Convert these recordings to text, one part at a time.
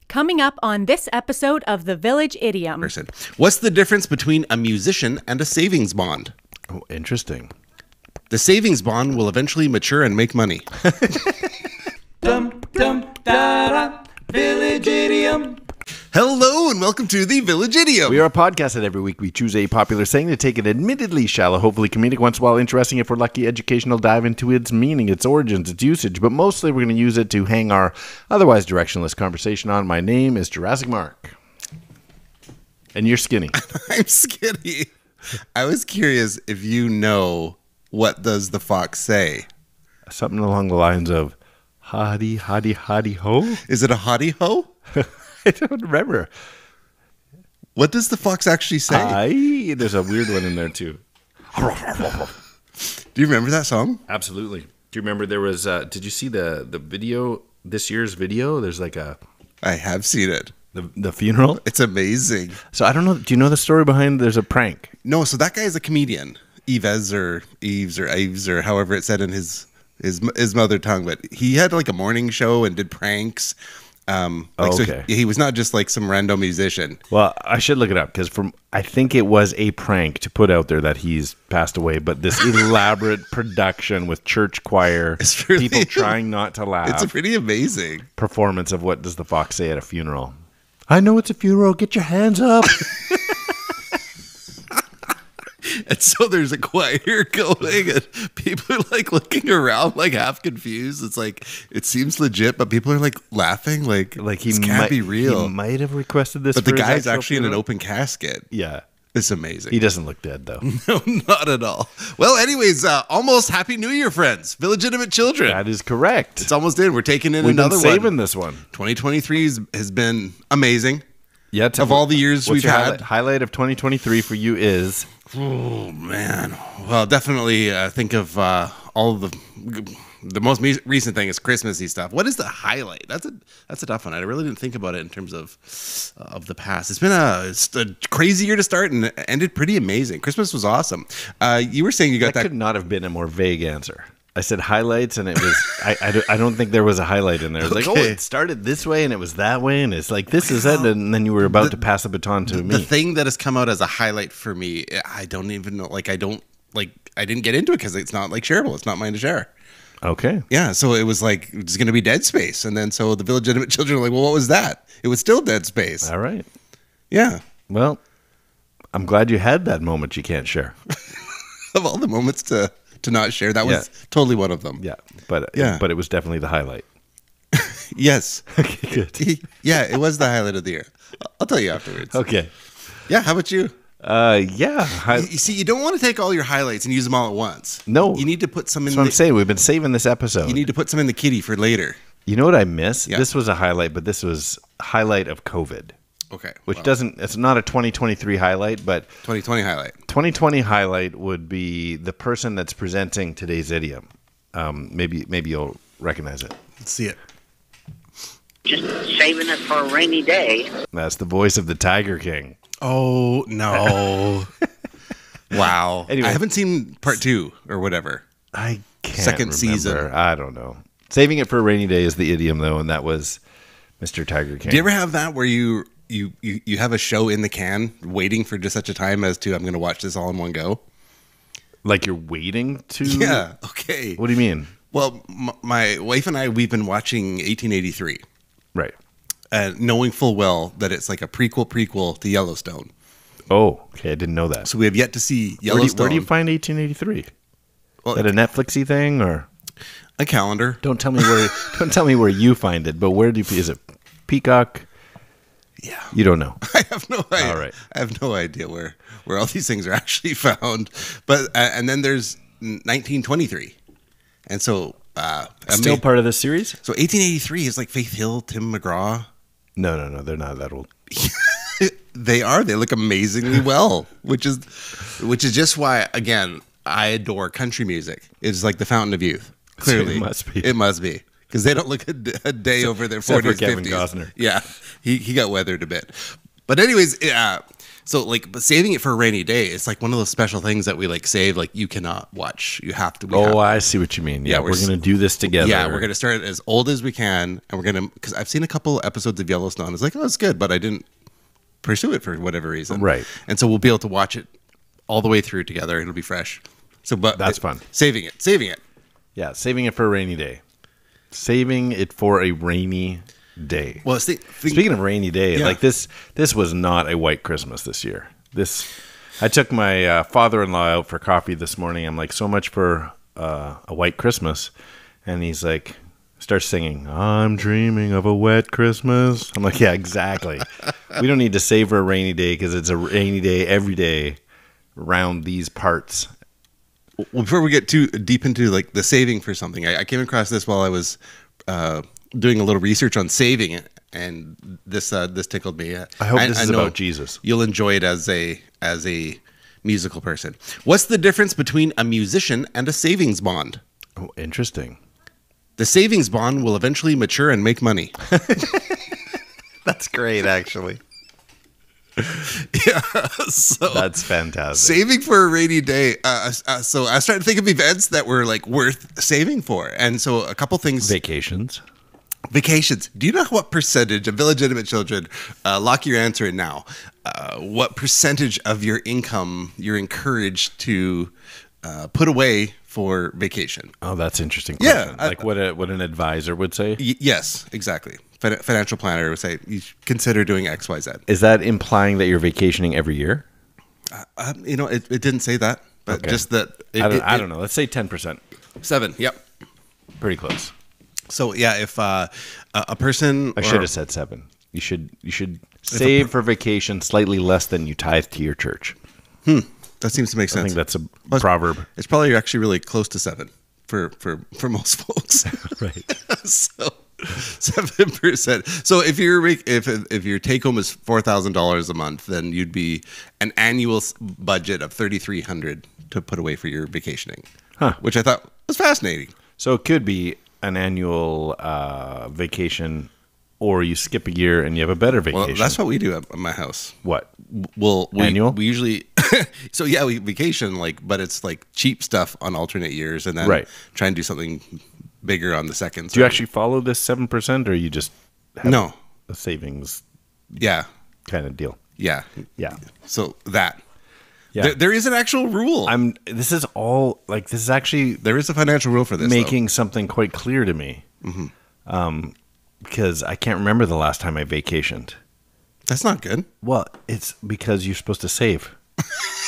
Coming up on this episode of The Village Idiom. What's the difference between a musician and a savings bond? Oh, interesting. The savings bond will eventually mature and make money. Dum dum da da, Village Idiom. Hello and welcome to the Village Idiom. We are a podcast that every week we choose a popular saying to take an admittedly shallow, hopefully comedic, once in a while interesting, if we're lucky, educational dive into its meaning, its origins, its usage, but mostly we're going to use it to hang our otherwise directionless conversation on. My name is Jurassic Mark. And you're skinny. I'm skinny. I was curious if you know, what does the fox say? Something along the lines of, hotty, hotty, hotty, ho? Is it a hotty ho? I don't remember. What does the fox actually say? There's a weird one in there too. Do you remember that song? Absolutely. Do you remember there was, did you see the video, this year's video? There's like a... I have seen it. The funeral? It's amazing. So I don't know, do you know the story behind, there's a prank? No, so that guy is a comedian. Eves or Ives or however it said in his mother tongue. But he had like a morning show and did pranks. Okay. So he was not just like some random musician. Well, I should look it up because I think it was a prank to put out there that he's passed away, but this elaborate production with church choir, people trying not to laugh. It's a pretty amazing performance of What Does the Fox Say at a Funeral. I know it's a funeral. Get your hands up. And so there's a choir going and people are like looking around like half confused. It's like, it seems legit, but people are like laughing like he can't be real. He might have requested this, but the guy's actually in an open casket. Yeah. It's amazing. He doesn't look dead though. No, not at all. Well, anyways, almost Happy New Year, friends. Illegitimate children. That is correct. It's almost in. We're taking in We've another been saving this one. 2023 has been amazing. Yeah. Of all the years we've had. Highlight of 2023 for you is... Oh, man. Well, definitely think of all of the most recent thing is Christmassy stuff. What is the highlight? That's a tough one. I really didn't think about it in terms of the past. It's been a crazy year to start and ended pretty amazing. Christmas was awesome. You were saying you got that. Could not have been a more vague answer. I said highlights, and it was. I don't think there was a highlight in there. It was like, oh, it started this way, and it was that way, and it's like this is it, and then you were about to pass the baton to me. The thing that has come out as a highlight for me, I don't even know. I didn't get into it because it's not like shareable. It's not mine to share. Okay. Yeah, so it was like it's going to be Dead Space, and then so the Village Children were like, well, what was that? It was still Dead Space. All right. Yeah. Well, I'm glad you had that moment you can't share. Of all the moments to not share, that was totally one of them. Yeah, but it was definitely the highlight. Yes. Okay, good. Yeah, it was the highlight of the year. I'll tell you afterwards. Okay. Yeah, how about you? Yeah. You see, you don't want to take all your highlights and use them all at once. No. You need to put some in. That's what I'm saying. We've been saving this episode. You need to put some in the kitty for later. You know what I miss? Yeah. This was a highlight, but this was highlight of COVID. Okay. Which it's not a 2023 highlight, but 2020 highlight. 2020 highlight would be the person that's presenting today's idiom. Maybe you'll recognize it. Let's see it. Just saving it for a rainy day. That's the voice of the Tiger King. Oh, no. Wow. Anyway, I haven't seen part 2 or whatever. I can't Second remember. season. I don't know. Saving it for a rainy day is the idiom, though, and that was Mr. Tiger King. Do you ever have that where you have a show in the can waiting for just such a time as to I'm going to watch this all in one go? Like you're waiting to? Yeah. Okay. What do you mean? Well, my wife and I, we've been watching 1883. Right. Knowing full well that it's like a prequel to Yellowstone. Oh, okay. I didn't know that. So we have yet to see Yellowstone. Where do you find 1883? Well, is that a Netflixy thing or a calendar? Don't tell me where. Don't tell me where you find it. But where do you? Is it Peacock? Yeah. You don't know. I have no idea. All right. I have no idea where all these things are actually found. But and then there's 1923, and so still part of this series. So 1883 is like Faith Hill, Tim McGraw. No, they're not that old. They are. They look amazingly well, which is just why, again, I adore country music. It's like the fountain of youth. Clearly, it must be. Because they don't look a day over their 40s, for Kevin 50s. Costner. Yeah, he got weathered a bit. But anyways, So like, but saving it for a rainy day, it's like one of those special things that we like save. Like you cannot watch. You have to. I see what you mean. Yeah, we're gonna do this together. Yeah, we're gonna start as old as we can, and we're gonna because I've seen a couple episodes of Yellowstone. It's like, oh, it's good, but I didn't pursue it for whatever reason. Right. And so we'll be able to watch it all the way through together. It'll be fresh. So, but that's fun. Saving it. Yeah, saving it for a rainy day. Saving it for a rainy day. Well, speaking of rainy day, like this was not a white Christmas this year. I took my father-in-law out for coffee this morning. I'm like, so much for a white Christmas, and he's like, starts singing, "I'm dreaming of a wet Christmas." I'm like, yeah, exactly. We don't need to save for a rainy day because it's a rainy day every day around these parts. Well, before we get too deep into like the saving for something, I came across this while I was doing a little research on saving it, and this tickled me. I hope this is about Jesus. You'll enjoy it as a musical person. What's the difference between a musician and a savings bond? Oh, interesting. The savings bond will eventually mature and make money. That's great, actually. Yeah, so that's fantastic. Saving for a rainy day. So I was trying to think of events that were like worth saving for, and so a couple things. Vacations. Do you know what percentage of illegitimate children? Lock your answer in now. What percentage of your income you're encouraged to put away for vacation? Oh, that's interesting question. Yeah, like what an advisor would say. Yes, exactly. Financial planner would say you consider doing X, Y, Z. Is that implying that you're vacationing every year? It didn't say that, but okay. Just that. I don't know. Let's say 10%. 7. Yep. Pretty close. So yeah, if a person, I should have said 7. You should save for vacation slightly less than you tithe to your church. That seems to make sense. I think that's a proverb. It's probably actually really close to 7 for most folks. Right. So 7%. So if your take home is $4,000 a month, then you'd be an annual budget of $3,300 to put away for your vacationing, which I thought was fascinating. So it could be an annual vacation, or you skip a year and you have a better vacation. Well, that's what we do at my house. What? Well, annual? We usually so yeah, we vacation but it's like cheap stuff on alternate years, and then try and do something bigger on the second. Do you actually follow this 7%, or you just have a savings? Yeah, kind of deal. Yeah. So that. Yeah. There is an actual rule. This is actually there is a financial rule for this. Making something quite clear to me. Mm-hmm. Because I can't remember the last time I vacationed. That's not good. Well, it's because you're supposed to save.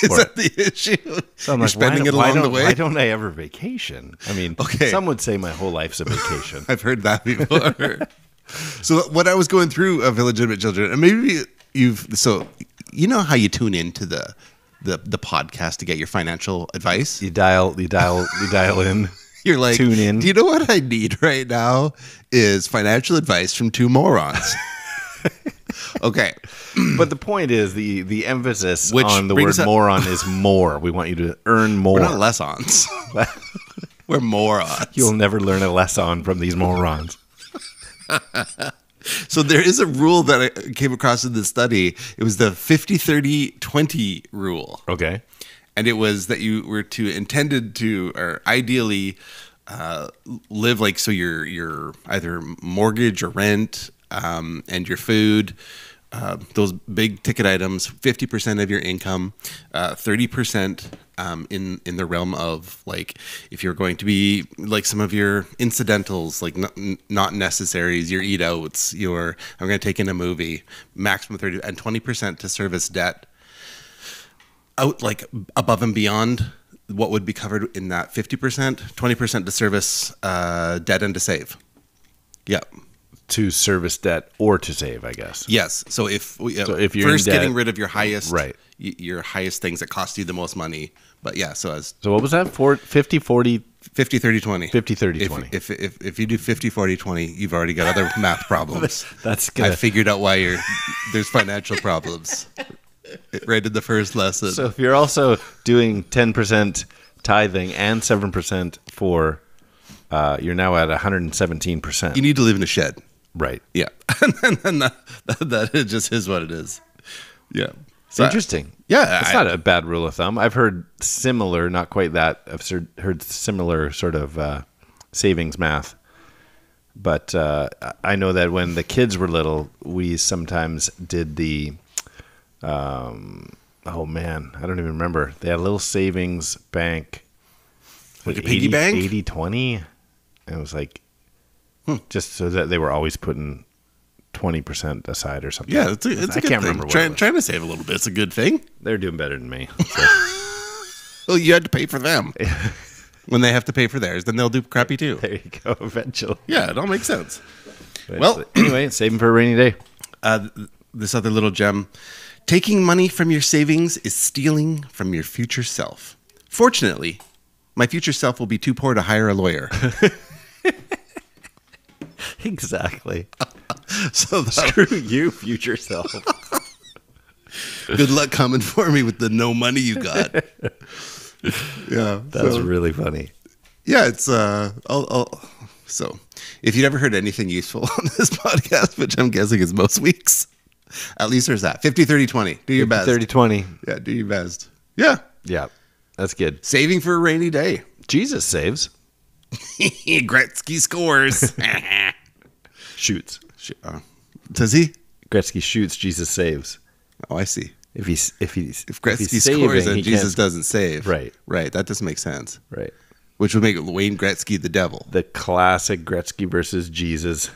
Is that the issue? So I'm You're spending it along the way? Why don't I ever vacation? I mean, some would say my whole life's a vacation. I've heard that before. So when I was going through of illegitimate children, and maybe you know how you tune into the podcast to get your financial advice? You dial in. You're like, tune in. Do you know what I need right now is financial advice from two morons. Okay. But the point is the emphasis on the word moron is more. We want you to earn more. We're not lessons. We're morons. You'll never learn a lesson from these morons. So there is a rule that I came across in this study. It was the 50-30-20 rule. Okay. And it was that you were intended to, or ideally, live like, so your either mortgage or rent, and your food, those big ticket items, 50% of your income, 30% in the realm of like, if you're going to be like some of your incidentals, like not necessaries, your eat outs, I'm going to take in a movie, maximum 30, and 20% to service debt. Out like above and beyond what would be covered in that 50%, 20% to service debt and to save. Yeah. To service debt or to save, I guess. Yes. So if you're first getting rid of your highest, your highest things that cost you the most money. But yeah, so what was that? 50, 40? 50, 30, 20. 50, 30, 20. If you do 50, 40, 20, you've already got other math problems. That's good. I figured out why there's financial problems. Right in the first lesson. So if you're also doing 10% tithing and 7% for, you're now at 117%. You need to live in a shed. Right. Yeah. And that just is what it is. Yeah. So, Interesting. Yeah, It's not a bad rule of thumb. I've heard similar, not quite that. I've heard similar sort of savings math. But I know that when the kids were little, we sometimes did the, oh man, I don't even remember. They had a little savings bank. like a piggy bank? 80-20. And it was like, just so that they were always putting 20% aside or something. Yeah, it's a I good can't thing. remember what it was. Trying to save a little bit. It's a good thing. They're doing better than me. So. Well, you had to pay for them. When they have to pay for theirs, then they'll do crappy too. There you go, eventually. Yeah, it all makes sense. But Well, anyway, saving for a rainy day. this other little gem. Taking money from your savings is stealing from your future self. Fortunately, my future self will be too poor to hire a lawyer. Exactly. So Screw you, future self. good luck coming for me with the no money you got. Yeah, That's really funny. yeah. It's so if you'd ever heard anything useful on this podcast, which I'm guessing is most weeks, at least there's that 50-30-20. Do your best. 30-20. Yeah, do your best. Yeah, Yeah, that's good. saving for a rainy day. Jesus saves. Gretzky scores. Shoots. Does he? Gretzky shoots, Jesus saves. Oh, I see. If Gretzky scores and Jesus doesn't save. Right. Right. That doesn't make sense. Right. Which would make Wayne Gretzky the devil. The classic Gretzky versus Jesus.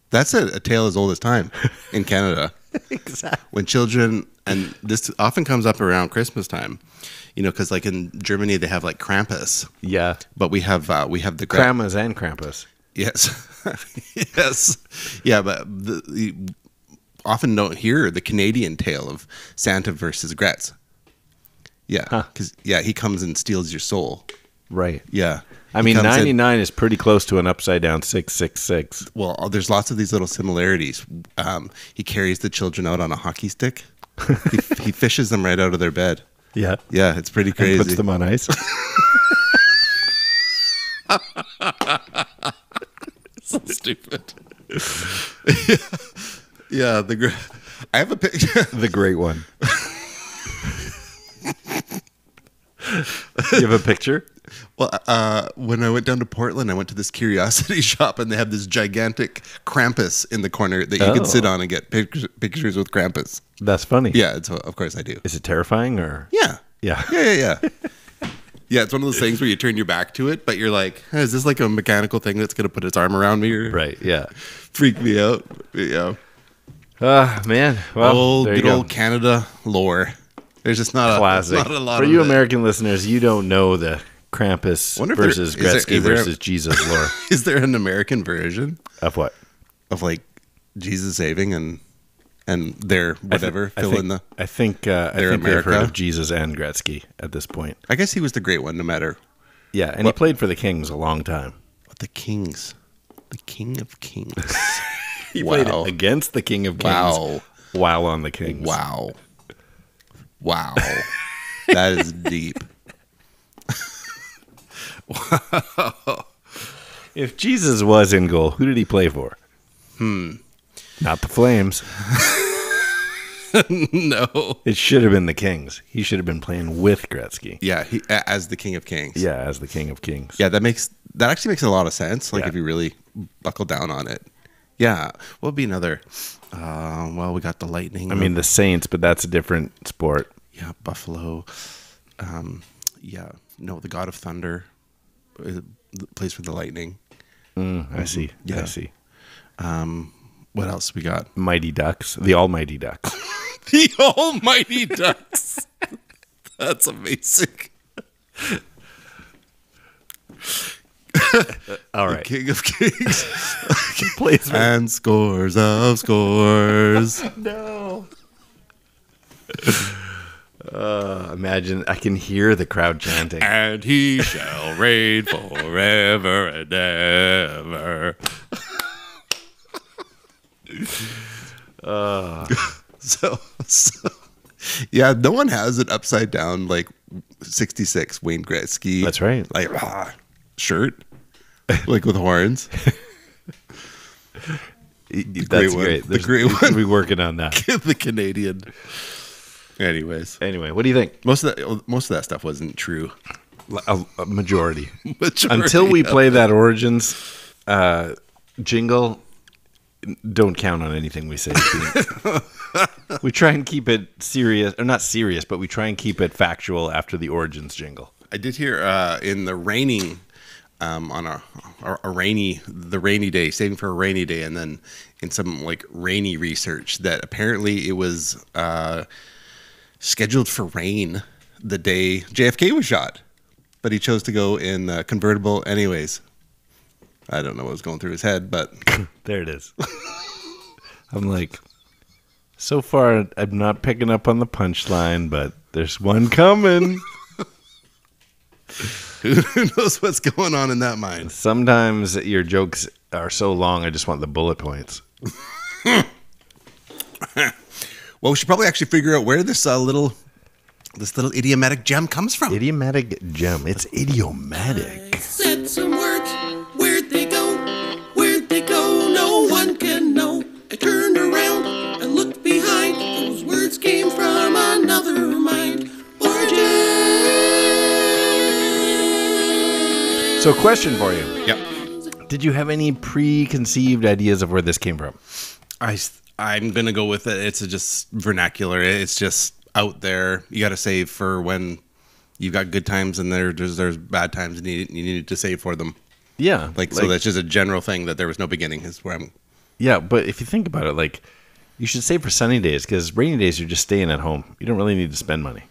That's a tale as old as time in Canada. Exactly. When children, and this often comes up around Christmas time, because like in Germany they have like Krampus, Yeah. but we have the Kramas and Krampus. Yes, yes, yeah, but you often don't hear the Canadian tale of Santa versus Gretz. Yeah, because he comes and steals your soul. Right. Yeah, I He mean, comes in- 99 is pretty close to an upside down 666. Well, there's lots of these little similarities. He carries the children out on a hockey stick. He fishes them right out of their bed. Yeah. Yeah, it's pretty crazy. And puts them on ice. So stupid. Yeah, I have a picture. The great one. You have a picture? Well, when I went down to Portland, I went to this curiosity shop, and they have this gigantic Krampus in the corner that you can sit on and get pictures with Krampus. That's funny. Yeah, of course I do. Is it terrifying or? Yeah. Yeah. Yeah. Yeah, it's one of those things where you turn your back to it, but you're like, is this like a mechanical thing that's going to put its arm around me or Right. Yeah. freak me out? Yeah. Man. Well, there you Good go. old Canada lore. There's just not Classic. not a lot For of you it. American listeners, you don't know the Krampus Wonder if there- versus is there- Gretzky is there a- versus Jesus lore. Is there an American version Of what? of like Jesus saving and their whatever I fill think, in the? I think they've heard America? of Jesus and Gretzky at this point. I guess he was the great one, no matter Yeah, and he played for the Kings a long time. what the Kings, the King of Kings. He Wow. played against the King of Kings Wow. while on the Kings. Wow, that is deep. If Jesus was in goal, who did he play for? Not the Flames. No. It should have been the Kings. He should have been playing with Gretzky. Yeah, he as the King of Kings. Yeah, as the King of Kings. Yeah, that actually makes a lot of sense. Like Yeah. if you really buckle down on it. Yeah. What would be another? Well, we got the Lightning. I mean, the Saints, but that's a different sport. Yeah, Buffalo. The God of Thunder plays for the Lightning. I see. Yeah. I see. What else we got? Mighty Ducks. The Almighty Ducks. The Almighty Ducks. That's amazing. All The right. King of Kings. Plays for- And scores of scores. No. Imagine, I can hear the crowd chanting. And he shall reign forever and ever. So, yeah, no one has an upside down like 66 Wayne Gretzky. That's right. Like shirt, like with horns. That's one. great. The great we should one. be working on that. The Canadian. Anyways, Anyway, what do you think? most of that stuff wasn't true. A majority. Majority Until we of play that Origins jingle, don't count on anything we say. We try and keep it serious, or not serious, but we try and keep it factual after the Origins jingle. I did hear in the raining on a rainy day, saving for a rainy day, and then in some like rainy research that apparently it was scheduled for rain the day JFK was shot, but he chose to go in convertible anyways. I don't know what was going through his head, but There it is. I'm like, so far I'm not picking up on the punchline, but there's one coming. who knows what's going on in that mind? Sometimes your jokes are so long, I just want the bullet points. Well, we should probably actually figure out where this little idiomatic gem comes from. Idiomatic gem. It's idiomatic. Said some words, where'd they go? Where'd they go? No one can know. I turned around and looked behind. Those words came from another mind. Origin. So, question for you. Yep. Did you have any preconceived ideas of where this came from? I'm gonna go with it. It's just vernacular. It's just out there. You got to save for when you've got good times, and there's bad times, and you need to save for them. Yeah. So that's just a general thing that there was no beginning. Is where I'm. Yeah, but if you think about it, like, you should save for sunny days, because rainy days you're just staying at home. You don't really need to spend money.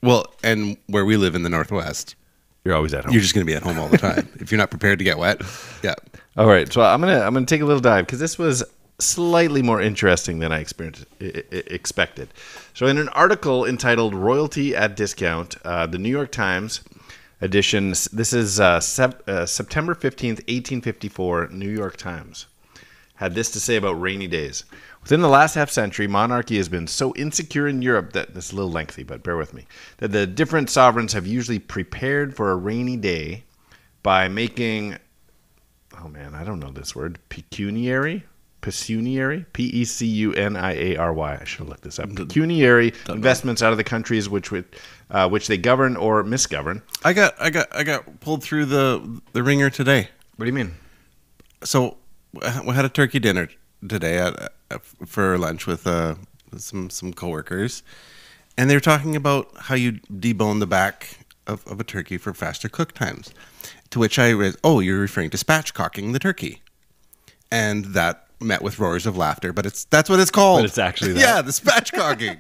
Well, and where we live in the Northwest, You're always at home. you're just gonna be at home all the time if you're not prepared to get wet. Yeah. All right, so I'm gonna take a little dive, because this was slightly more interesting than I expected. So in an article entitled "Royalty at Discount," the New York Times edition, this is September 15th, 1854, New York Times, had this to say about rainy days. Within the last half-century, monarchy has been so insecure in Europe that, this is a little lengthy, but bear with me, that the different sovereigns have usually prepared for a rainy day by making, oh man, I don't know this word, pecuniary, Pecuniary, Pecuniary. I should have looked this up. Pecuniary investments out of the countries which they govern or misgovern. I got pulled through the ringer today. What do you mean? So we had a turkey dinner today for lunch with some coworkers, and they were talking about how you debone the back of a turkey for faster cook times. To which I read, "Oh, you're referring to spatchcocking the turkey," and that met with roars of laughter. But that's what it's called. But it's actually that. Yeah, the spatchcocking.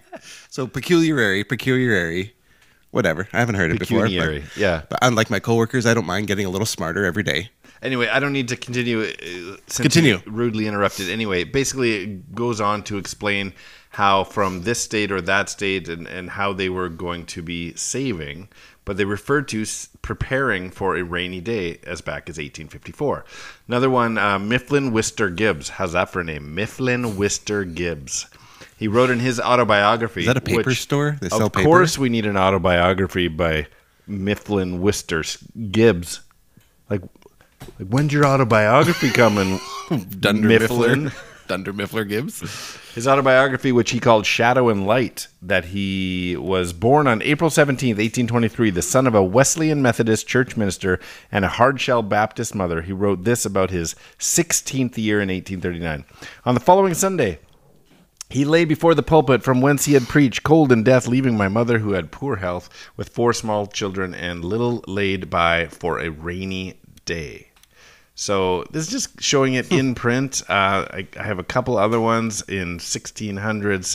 So peculiarity, whatever. I haven't heard it before. Pecuniary, yeah. But unlike my coworkers, I don't mind getting a little smarter every day. Anyway, I don't need to continue. Continue. You rudely interrupted. Anyway, basically it goes on to explain how from this state or that state and how they were going to be saving, but they referred to preparing for a rainy day as back as 1854. Another one, Mifflin Wister Gibbs. How's that for a name? Mifflin Wister Gibbs. He wrote in his autobiography. Is that a paper store? They sell of paper? course we need an autobiography by Mifflin Wister Gibbs. Like when's your autobiography coming? Dunder Mifflin. Miffler. Dunder Miffler Gibbs. His autobiography, which he called Shadow and Light, that he was born on April 17th, 1823, the son of a Wesleyan Methodist church minister and a hardshell Baptist mother. He wrote this about his 16th year in 1839. On the following Sunday, he lay before the pulpit from whence he had preached, cold in death, leaving my mother, who had poor health, with 4 small children, and little laid by for a rainy day. So this is just showing it in print. I have a couple other ones in 1600s,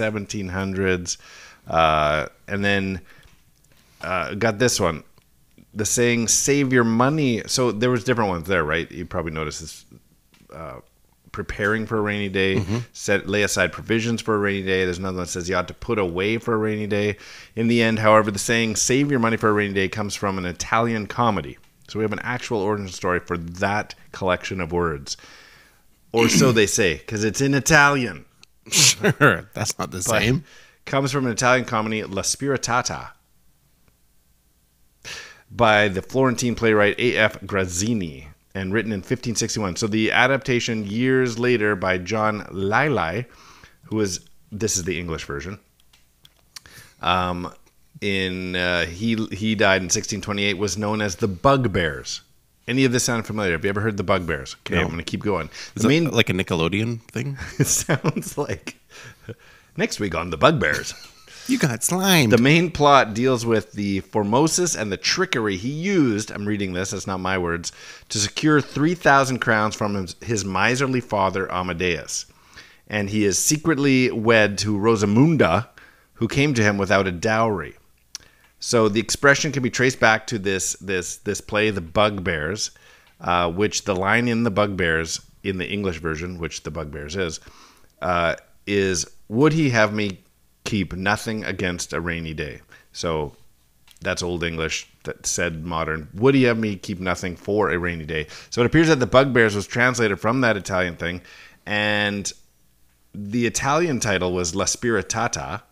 1700s, and then got this one. The saying, save your money. So there was different ones there, right? You probably noticed this. Preparing for a rainy day, lay aside provisions for a rainy day. There's another one that says you ought to put away for a rainy day. In the end, however, the saying, save your money for a rainy day, comes from an Italian comedy. So we have an actual origin story for that collection of words. Or so they say, because it's in Italian. Sure, that's not the same. Comes from an Italian comedy, La Spiritata, by the Florentine playwright A.F. Grazzini, and written in 1561. So the adaptation years later by John Lilly, this is the English version, He died in 1628, was known as the Bugbears. Any of this sound familiar? Have you ever heard the Bugbears? Okay, No. I'm going to keep going. Is it like a Nickelodeon thing? It sounds like next week on the Bugbears. You got slimed. The main plot deals with the Formosus and the trickery he used, I'm reading this, that's not my words, to secure 3,000 crowns from his miserly father, Amadeus. And he is secretly wed to Rosamunda, who came to him without a dowry. So the expression can be traced back to this play, The Bugbears, which the line in The Bugbears, in the English version, which The Bugbears is, would he have me keep nothing against a rainy day? So that's Old English that said modern. Would he have me keep nothing for a rainy day? So it appears that The Bugbears was translated from that Italian thing, and the Italian title was La Spiritata.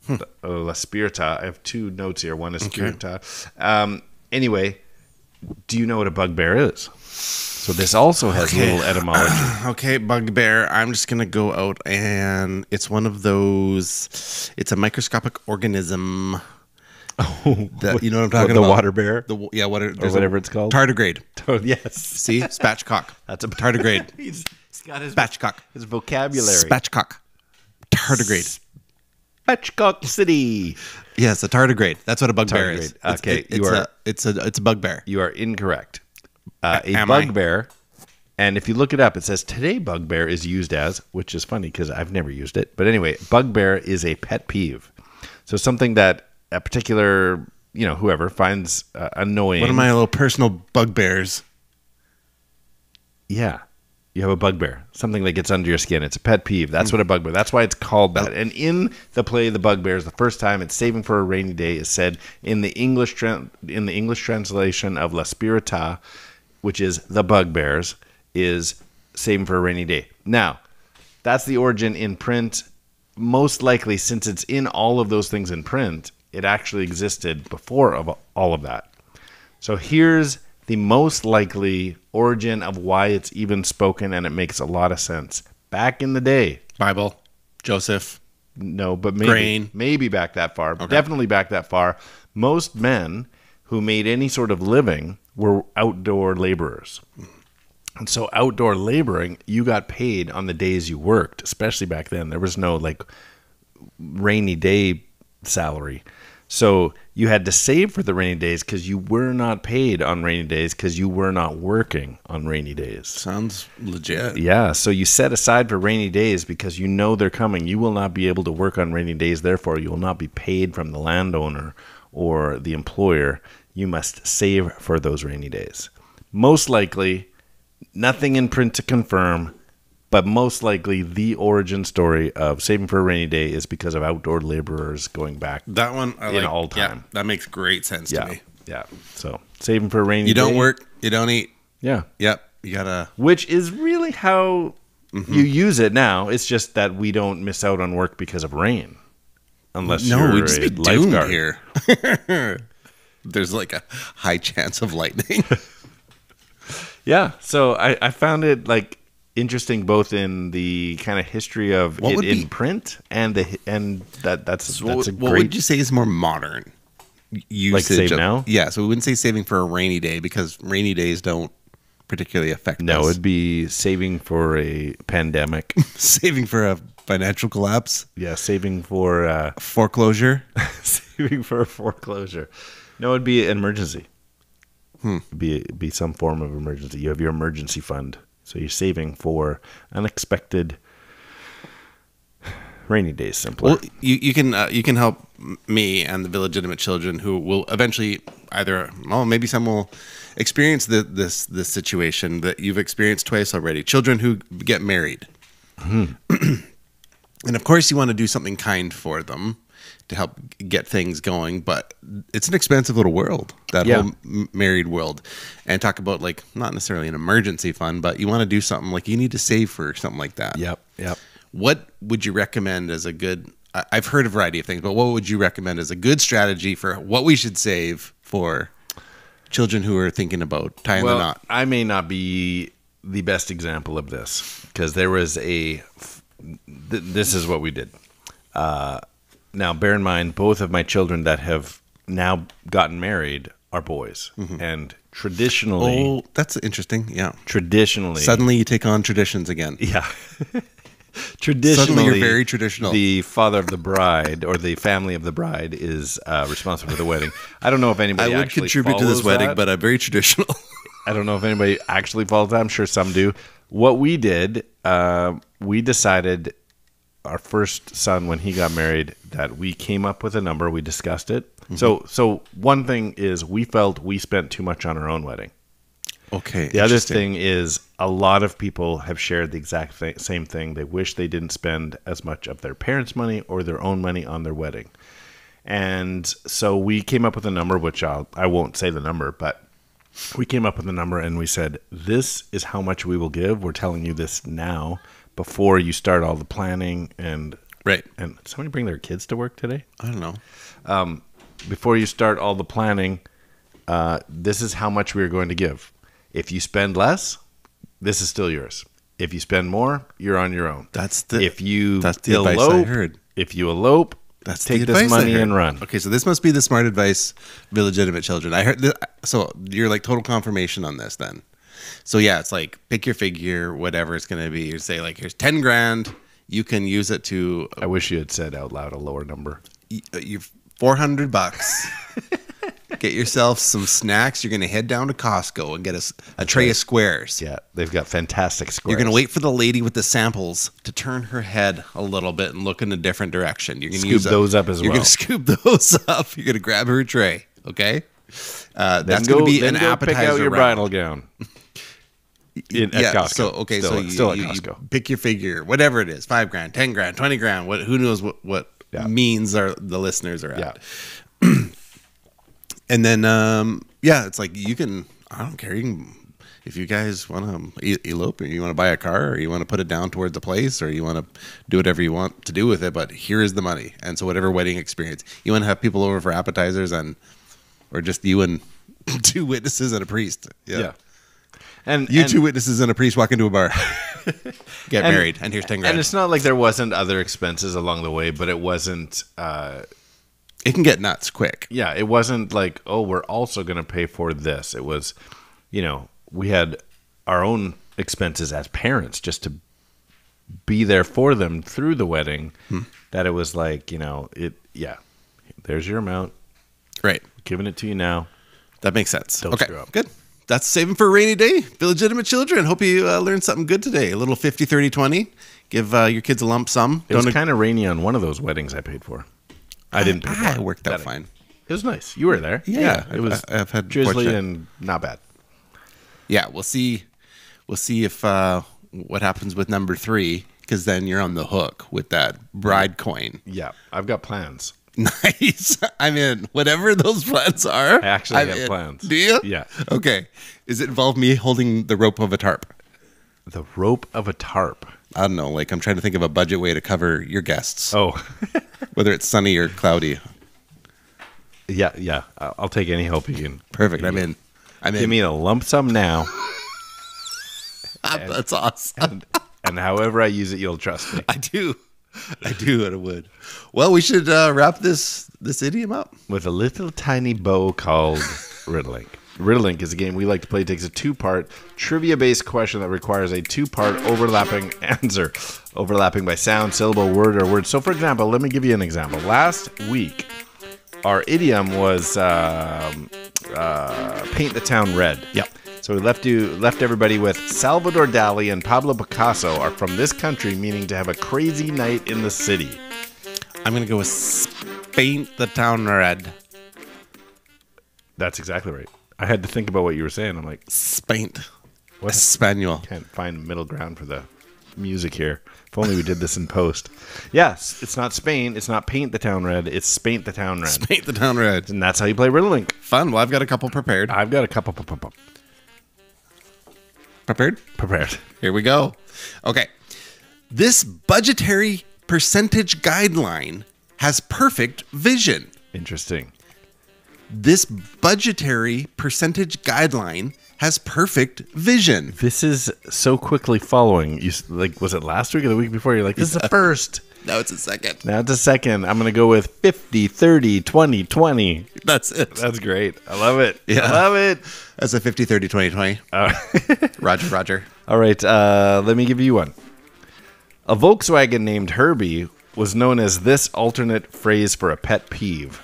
La Spirita. I have two notes here. One is Spirita. Anyway, do you know what a bugbear is? So this also has a little etymology. Okay, bugbear. I'm just going to go out and it's one of those, it's a microscopic organism. That, you know what I'm talking the about? Water bear? Or whatever it's called? Tardigrade. Yes. See? Spatchcock. That's a tardigrade. He's got his Spatchcock. vocabulary. Spatchcock. Tardigrade. Spatchcock City. Yes, a tardigrade. That's what a bugbear is. Okay, It's a bugbear. You are incorrect. A Am I? bugbear, and if you look it up, it says today bugbear is used as, which is funny because I've never used it. But anyway, bugbear is a pet peeve. So something that a particular, whoever finds annoying. One of my little personal bugbears. Yeah. You have a bugbear, something that gets under your skin. It's a pet peeve. That's what a bugbear. That's why it's called that. And in the play The Bugbears, the first time it's Saving for a Rainy Day is said in the English translation of La Spirita, which is The Bugbears, is Saving for a Rainy Day. Now, that's the origin in print. Most likely, since it's in all of those things in print, it actually existed before of all of that. So here's the most likely origin of why it's even spoken, and it makes a lot of sense. Back in the day. Bible. Joseph. No, but Grain. maybe back that far. Okay. Definitely back that far. Most men who made any sort of living were outdoor laborers. And so outdoor laboring, you got paid on the days you worked, especially back then. There was no rainy day salary. So you had to save for the rainy days because you were not paid on rainy days because you were not working on rainy days. Sounds legit. Yeah, so you set aside for rainy days because you know they're coming. You will not be able to work on rainy days. Therefore, you will not be paid from the landowner or the employer. You must save for those rainy days. Most likely, nothing in print to confirm, but most likely the origin story of Saving for a Rainy Day is because of outdoor laborers going back that one in all time. Yeah, that makes great sense to me. Yeah. So Saving for a Rainy Day. You don't work, you don't eat. Yeah. Yep. You gotta. Which is really how you use it now. It's just that we don't miss out on work because of rain. Unless you're we'd just be lifeguard. doomed here. There's like a high chance of lightning. Yeah. So I found it interesting both in the kind of history of it in print and that's a what great. would you say is more modern usage save now? Yeah, so we wouldn't say saving for a rainy day because rainy days don't particularly affect us. No, it'd be saving for a pandemic. Saving for a financial collapse. Yeah, saving for foreclosure. Saving for a foreclosure. No, it'd be an emergency. It'd be some form of emergency. You have your emergency fund. So you're saving for unexpected rainy days, simply. Well, you can help me and the Village Idiom children who will eventually maybe some will experience this situation that you've experienced twice already. Children who get married. Mm-hmm. And of course you want to do something kind for them to help get things going, but it's an expensive little world, that whole married world. And talk about not necessarily an emergency fund, but you want to do something you need to save for something like that. Yep. What would you recommend as a good, I've heard a variety of things, but what would you recommend as a good strategy for what we should save for children who are thinking about tying the knot? I may not be the best example of this because there was this is what we did. Now, bear in mind, both of my children that have now gotten married are boys. And traditionally... Oh, that's interesting. Yeah. Traditionally... Suddenly you take on traditions again. Yeah. Traditionally, Suddenly you're very traditional. The father of the bride or the family of the bride is responsible for the wedding. I don't know if anybody I would actually contribute to this follows wedding, that. but I'm very traditional. I don't know if anybody actually follows that. I'm sure some do. What we did, we decided our first son, when he got married, that we came up with a number. We discussed it. So one thing is we felt we spent too much on our own wedding. Okay. The other thing is a lot of people have shared the exact same thing. They wish they didn't spend as much of their parents' money or their own money on their wedding. And so we came up with a number, which I won't say the number, but we came up with a number and we said, this is how much we will give. We're telling you this now before you start all the planning. And somebody bring their kids to work today? I don't know. Before you start all the planning, this is how much we're going to give. If you spend less, this is still yours. If you spend more, you're on your own. That's the elope, advice I heard. If you elope, take this money and run. Okay, so this must be the smart advice, Village Idiom children. I heard so you're like total confirmation on this then. So yeah, it's like pick your figure, whatever it's going to be. You say like, here's 10 grand. You can use it to. I wish you had said out loud a lower number. You've $400. Get yourself some snacks. You're going to head down to Costco and get a tray of squares. Yeah, they've got fantastic squares. You're going to wait for the lady with the samples to turn her head a little bit and look in a different direction. You're going to scoop those up as well. You're going to scoop those up. You're going to grab her tray. Okay, that's going to be an appetizer. Pick out your round. bridal gown. At Costco. So okay, still at Costco. You pick your figure, whatever it is, 5 grand, 10 grand, 20 grand. Who knows what means the listeners are at. Yeah. And then, it's like you can, I don't care. You can, if you guys want to elope or you want to buy a car or you want to put it down towards the place or you want to do whatever you want to do with it, but here is the money. And so whatever wedding experience, you want to have people over for appetizers or just you and 2 witnesses and a priest. Yeah. And you 2 witnesses and a priest walk into a bar, get married, and here's 10 grand. And it's not like there wasn't other expenses along the way, but it wasn't... it can get nuts quick. Yeah, it wasn't like, oh, we're also going to pay for this. It was, we had our own expenses as parents just to be there for them through the wedding. That it was like, there's your amount. Right. Giving it to you now. That makes sense. Don't screw up. Good. That's Saving for a Rainy Day. Village Idiom children. Hope you learned something good today. A little 50, 30, 20. Give your kids a lump sum. It was kind of rainy on one of those weddings I paid for. I didn't pay for it. It worked out fine. It was nice. You were there. Yeah. It was I've had drizzly and not bad. Yeah, we'll see if what happens with number 3, because then you're on the hook with that bride coin. Yeah, I've got plans. Nice. I'm in. Whatever those plans are. I actually have plans. Do you? Yeah. Okay. Does it involve me holding the rope of a tarp? The rope of a tarp? I don't know. Like, I'm trying to think of a budget way to cover your guests. Oh. Whether it's sunny or cloudy. Yeah. I'll take any help you can. Perfect. I'm in. Give me a lump sum now. That's awesome. And however I use it, you'll trust me. I do, and I would. Well, we should wrap this idiom up with a little tiny bow called Riddlink. Riddlink is a game we like to play. It takes a 2-part trivia-based question that requires a 2-part overlapping answer. Overlapping by sound, syllable, word, or word. So, for example, let me give you an example. Last week, our idiom was paint the town red. Yep. So we left everybody with Salvador Dali and Pablo Picasso are from this country, meaning to have a crazy night in the city. I'm going to go with paint the town red. That's exactly right. I had to think about what you were saying. I'm like, paint. What? Espanol. Can't find middle ground for the music here. If only we did this in post. Yes, it's not Spain. It's not paint the town red. It's paint the town red. Paint the town red. And that's how you play Riddlink. Fun. Well, I've got a couple prepared. I've got a couple Prepared? Prepared. Here we go. Okay. This budgetary percentage guideline has perfect vision. Interesting. This budgetary percentage guideline has perfect vision. This is so quickly following. You like, was it last week or the week before? You're like, this is the first. Now it's a second. Now it's a second. I'm going to go with 50, 30, 20, 20. That's it. That's great. I love it. Yeah. I love it. That's a 50, 30, 20, 20. Roger. All right. Let me give you one. A Volkswagen named Herbie was known as this alternate phrase for a pet peeve.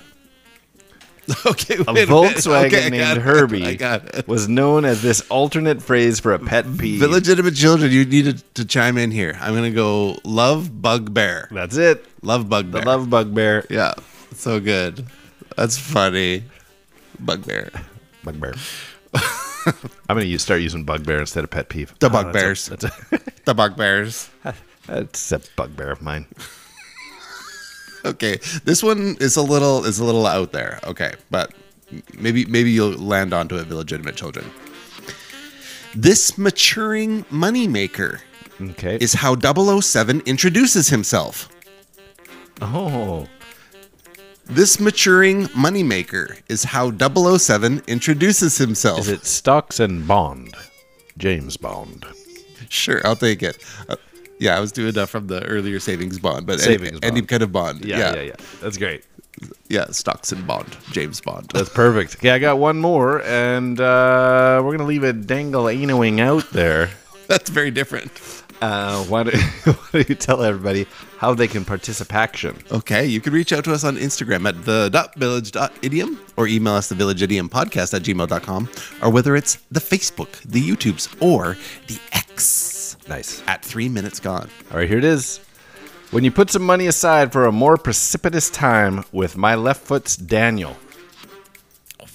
Okay, A Volkswagen named Herbie I got it. was known as this alternate phrase for a pet peeve. Illegitimate children, you needed to chime in here. I'm going to go love bugbear. That's it. Love bugbear. The love bugbear. Yeah, so good. That's funny. Bugbear. Bugbear. I'm going to start using bugbear instead of pet peeve. The bugbears. That's The bugbears. a bugbear of mine. Okay, this one is a little out there. Okay, but maybe you'll land onto it, illegitimate children. This maturing moneymaker Okay. is how 007 introduces himself. Oh. This maturing moneymaker is how 007 introduces himself. Is it Stocks and Bond? James Bond. Sure, I'll take it. Yeah, I was doing that from the earlier savings bond, but Savings any bond. kind of bond. Yeah. That's great. Yeah, stocks and bond, James Bond. That's perfect. Okay, I got one more, and we're going to leave a dangle-anoing out there. That's very different. Why don't you tell everybody how they can participation? Okay, you can reach out to us on Instagram at the.village.idiom or email us thevillageidiompodcast@gmail.com, or whether it's the Facebook, the YouTubes, or the X. Nice. At 3 minutes gone. All right, here it is. When you put some money aside for a more precipitous time with my left foot's Daniel.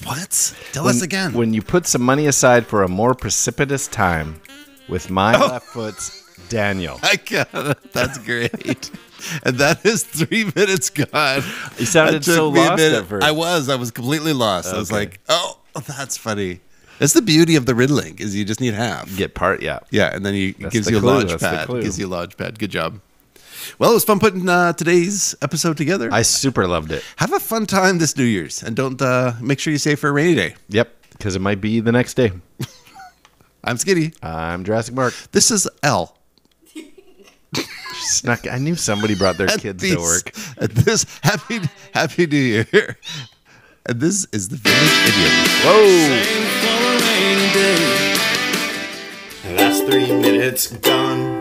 What? Tell us again. When you put some money aside for a more precipitous time with my left foot's Daniel. I got it. That's great. And that is 3 minutes gone. You sounded That took so me a lost minute. at first. I was completely lost. I was Okay. like, oh, that's funny. That's the beauty of the riddling, is you just need half. Get part, yeah. Yeah, and then it That's gives the you a clue, launch that's the pad. clue. Gives you a launch pad. Good job. Well, it was fun putting today's episode together. I super loved it. Have a fun time this New Year's, and don't make sure you save for a rainy day. Yep, because it might be the next day. I'm Skitty. I'm Jurassic Mark. This is L. Snuck. I knew somebody brought their kids to work. At this happy New Year. And this is the Village Idiom. Whoa! Saving for a rainy day. Last 3 minutes gone.